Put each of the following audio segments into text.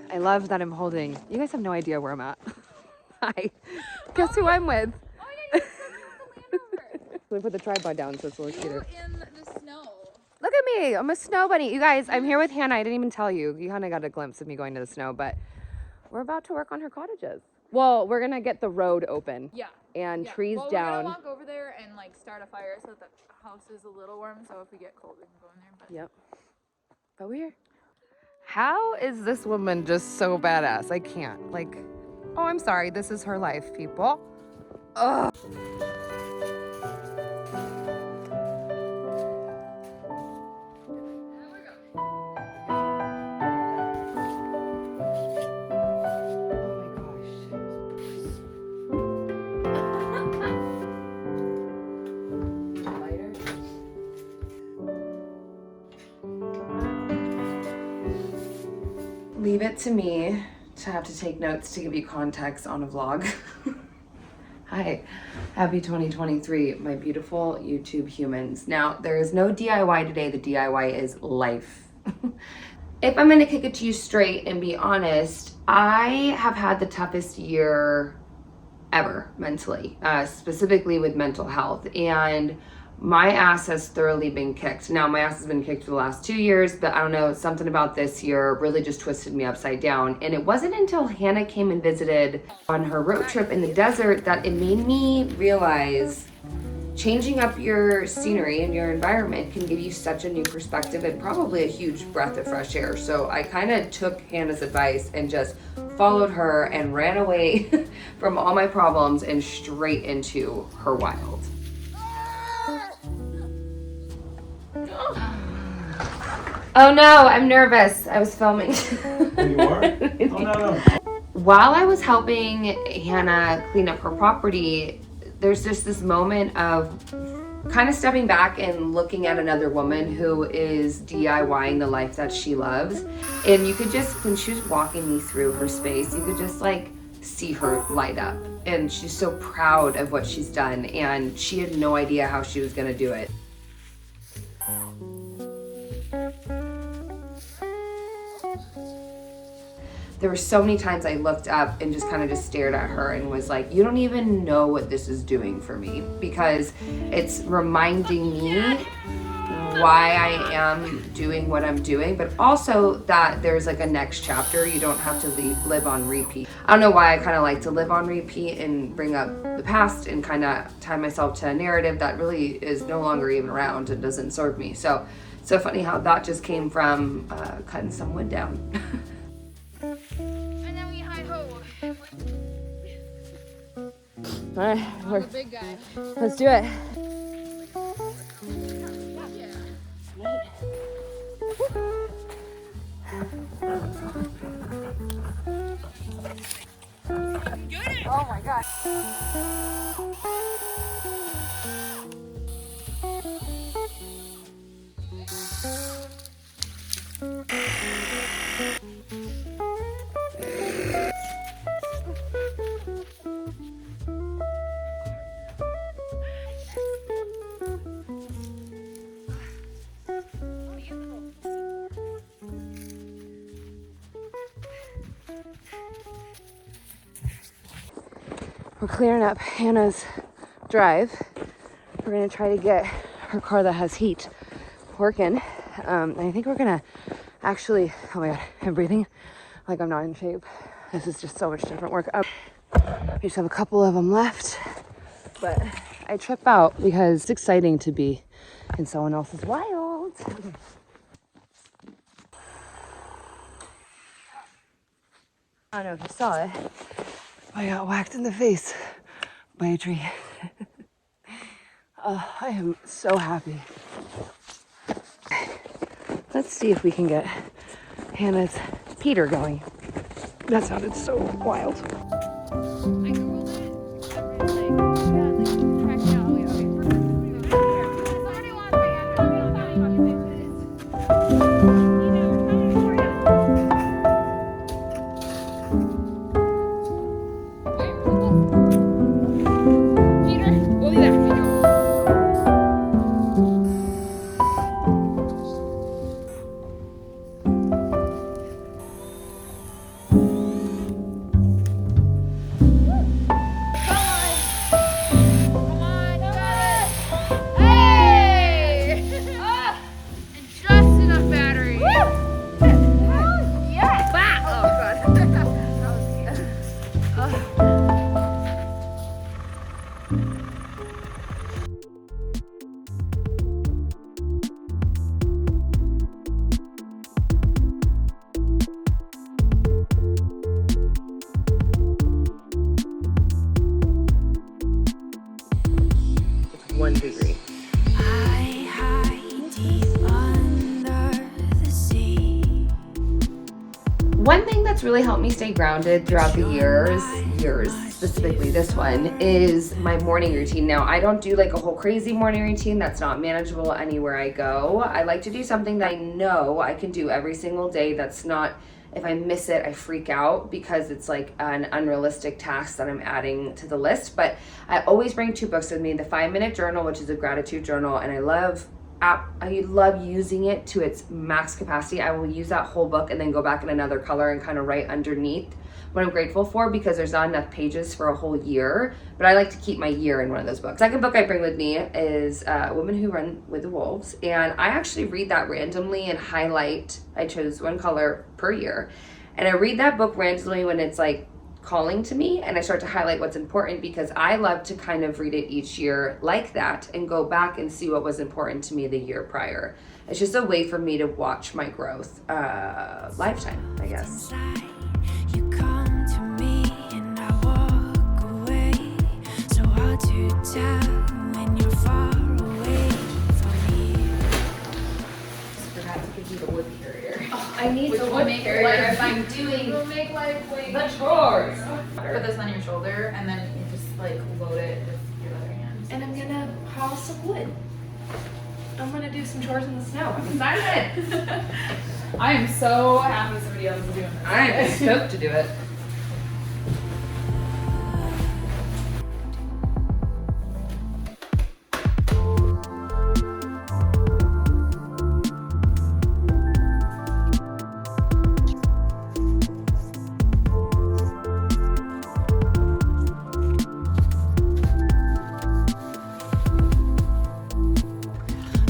I love that I'm holding. You guys have no idea where I'm at. Hi. Guess who I'm with? Oh yeah, you said We put the tripod down so it's a little cuter. in the snow. Look at me. I'm a snow bunny. You guys, I'm here with Hannah. I didn't even tell you. You kind of got a glimpse of me going to the snow, but we're about to work on her cottages. Well, we're going to get the road open. Yeah. And yeah. trees well, down. We're gonna walk over there and like start a fire so that the house is a little warm. So if we get cold, we can go in there. But Yep. But we're here. How is this woman just so badass? I can't. Like, oh, I'm sorry. This is her life, people. Ugh. Leave it to me to have to take notes to give you context on a vlog. Hi, happy 2023, my beautiful YouTube humans. Now, there is no DIY today. The DIY is life. If I'm gonna kick it to you straight and be honest, I have had the toughest year ever mentally, specifically with mental health. And my ass has thoroughly been kicked. Now, my ass has been kicked for the last 2 years, but I don't know, something about this year really just twisted me upside down. And it wasn't until Hannah came and visited on her road trip in the desert that it made me realize changing up your scenery and your environment can give you such a new perspective and probably a huge breath of fresh air. So I kind of took Hannah's advice and just followed her and ran away from all my problems and straight into her wild. Oh no, I'm nervous. I was filming. Oh, you are? Oh, no. While I was helping Hannah clean up her property, there's just this moment of kind of stepping back and looking at another woman who is DIYing the life that she loves. And you could just, when she was walking me through her space, you could just like see her light up. And she's so proud of what she's done. And she had no idea how she was going to do it. There were so many times I looked up and just kind of just stared at her and was like, you don't even know what this is doing for me, because it's reminding me why I am doing what I'm doing, but also that there's like a next chapter. You don't have to live on repeat. I don't know why I kind of like to live on repeat and bring up the past and kind of tie myself to a narrative that really is no longer even around and doesn't serve me. So funny how that just came from cutting some wood down. and then we hi-ho. All right, I'm a big guy. let's do it. Oh my God. We're clearing up Hannah's drive. We're gonna try to get her car that has heat working. And I think we're gonna actually, oh my God, I'm breathing like I'm not in shape. This is just so much different work. We just have a couple of them left, but I trip out because it's exciting to be in someone else's wild. I don't know if you saw it. I got whacked in the face by a tree. I am so happy. Let's see if we can get Hannah's Peter going. That sounded so wild. I googled it. Track it out. Okay, perfect. Somebody wants my address. We don't have any buses. One thing that's really helped me stay grounded throughout the years specifically this one, is my morning routine. Now, I don't do like a whole crazy morning routine that's not manageable anywhere I go. I like to do something that I know I can do every single day that's not, if I miss it, I freak out because it's like an unrealistic task that I'm adding to the list. But I always bring 2 books with me, the 5-minute journal, which is a gratitude journal, and I love using it to its max capacity. I will use that whole book and then go back in another color and kind of write underneath what I'm grateful for, because there's not enough pages for a whole year, but I like to keep my year in one of those books. Second book I bring with me is Women Who Run with the Wolves, and I actually read that randomly and highlight. I chose one color per year, and I read that book randomly when it's like calling to me, and I start to highlight what's important, because I love to kind of read it each year like that and go back and see what was important to me the year prior. It's just a way for me to watch my growth lifetime, I guess. You come to me and I walk away. So hard to tell when you're far away from me. Forgot to give you the wood carrier. I need the will wood make carrier life- if I'm doing It'll make life way the chores. Put this on your shoulder and then you just like load it with your other hand. And I'm gonna haul some wood. I'm gonna do some chores in the snow. I'm excited. I am so happy somebody else is doing this. I'm stoked to do it.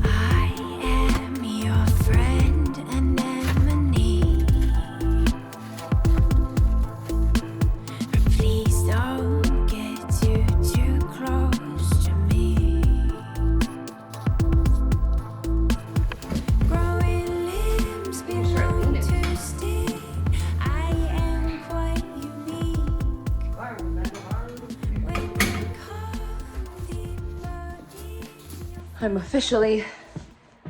I am your friend anemone. But please don't get too close to me. Growing limbs belong to sting. I am quite unique. When you call the bloody. I'm officially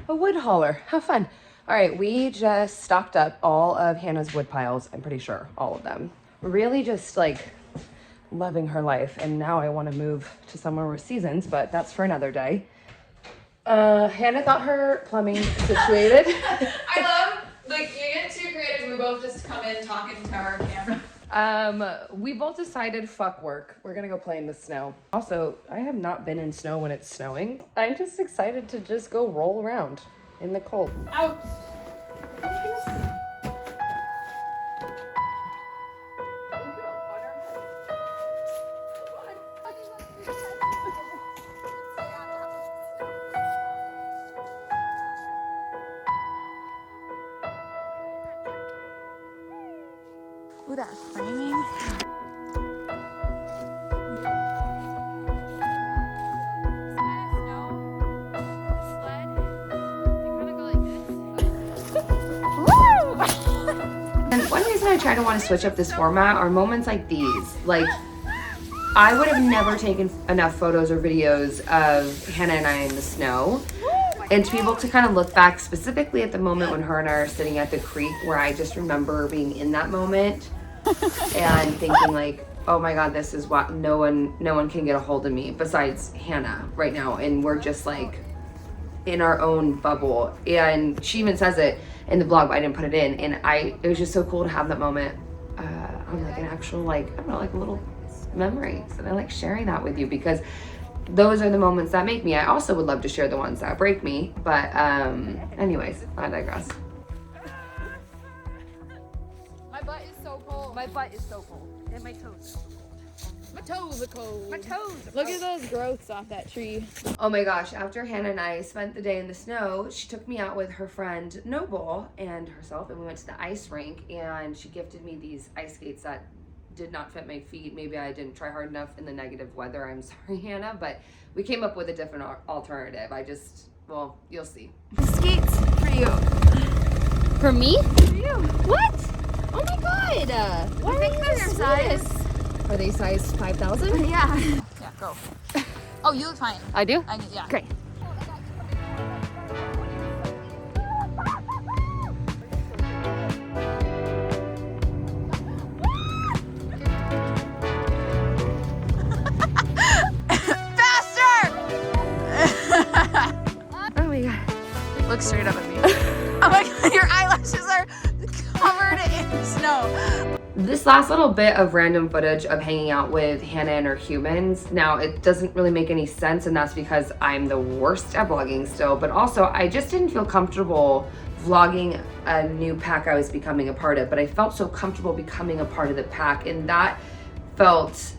a wood hauler. How fun. All right, we just stocked up all of Hannah's wood piles. I'm pretty sure all of them. Really just like loving her life. And now I want to move to somewhere with seasons, but that's for another day. Hannah got her plumbing situated. I love, like, you get too creative, we both just come in talking to our camera. We both decided fuck work. We're gonna go play in the snow. Also, I have not been in snow when it's snowing. I'm just excited to just go roll around in the cold. Ouch. Ooh, that framing. And one reason I try to want to switch up this format are moments like these. Like, I would have never taken enough photos or videos of Hannah and I in the snow. And to be able to kind of look back specifically at the moment when her and I are sitting at the creek, where I just remember being in that moment and thinking like, oh my God, this is what no one can get a hold of me besides Hannah right now. And we're just like in our own bubble. And she even says it in the blog, but I didn't put it in. And it was just so cool to have that moment on like an actual, like, I don't know, like a little memory. And I like sharing that with you, because those are the moments that make me. I also would love to share the ones that break me, but anyways, I digress. My butt is so cold. My butt is so cold. And my toes. My toes are cold. My toes. Look at those growths off that tree. Oh my gosh, after Hannah and I spent the day in the snow, she took me out with her friend Noble and herself, and we went to the ice rink, and she gifted me these ice skates that did not fit my feet. Maybe I didn't try hard enough in the negative weather. I'm sorry, Hannah, but we came up with a different alternative. Well, you'll see. Skates for you. For me? For you. What? Oh my god. Why are you your size? Are they size 5,000? Yeah. Yeah, go. Oh, you look fine. I do? Yeah. Great. Look straight up at me. Oh my god, your eyelashes are covered in snow. This last little bit of random footage of hanging out with Hannah and her humans, now it doesn't really make any sense, and that's because I'm the worst at vlogging still, but also I just didn't feel comfortable vlogging a new pack I was becoming a part of, but I felt so comfortable becoming a part of the pack, and that felt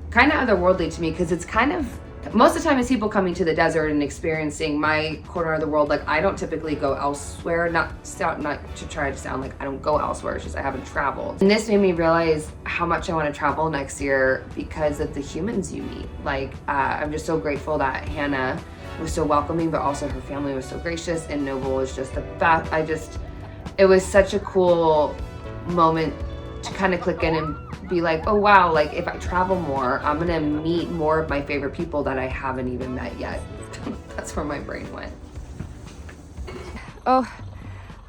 kind of otherworldly to me, because it's kind of, most of the time it's people coming to the desert and experiencing my corner of the world. Like, I don't typically go elsewhere, not to try to sound like I don't go elsewhere, it's just I haven't traveled. And this made me realize how much I want to travel next year because of the humans you meet. Like, I'm just so grateful that Hannah was so welcoming, but also her family was so gracious, and Noble was just the best. It was such a cool moment to kind of click in and be like, oh wow, like if I travel more, I'm gonna meet more of my favorite people that I haven't even met yet. That's where my brain went. Oh,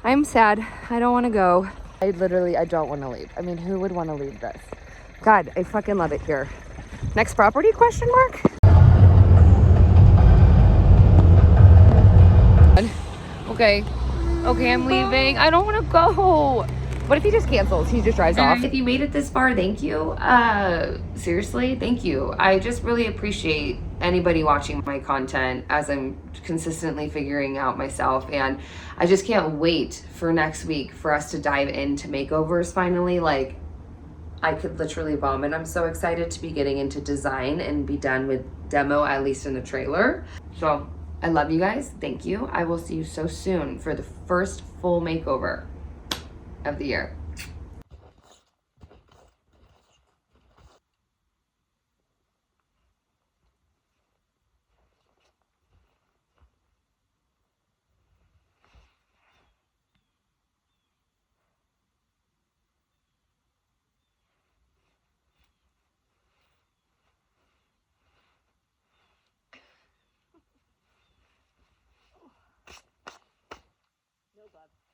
I'm sad. I don't want to go. I don't want to leave. I mean, who would want to leave this? God, I fucking love it here. Next property, question mark? Okay, I'm leaving. I don't want to go. What if he just cancels? He just drives off. If you made it this far, thank you. Seriously, thank you. I just really appreciate anybody watching my content as I'm consistently figuring out myself. And I just can't wait for next week for us to dive into makeovers finally. Like, I could literally vomit. I'm so excited to be getting into design and be done with demo, at least in the trailer. So I love you guys. Thank you. I will see you so soon for the first full makeover of the year. No, bub.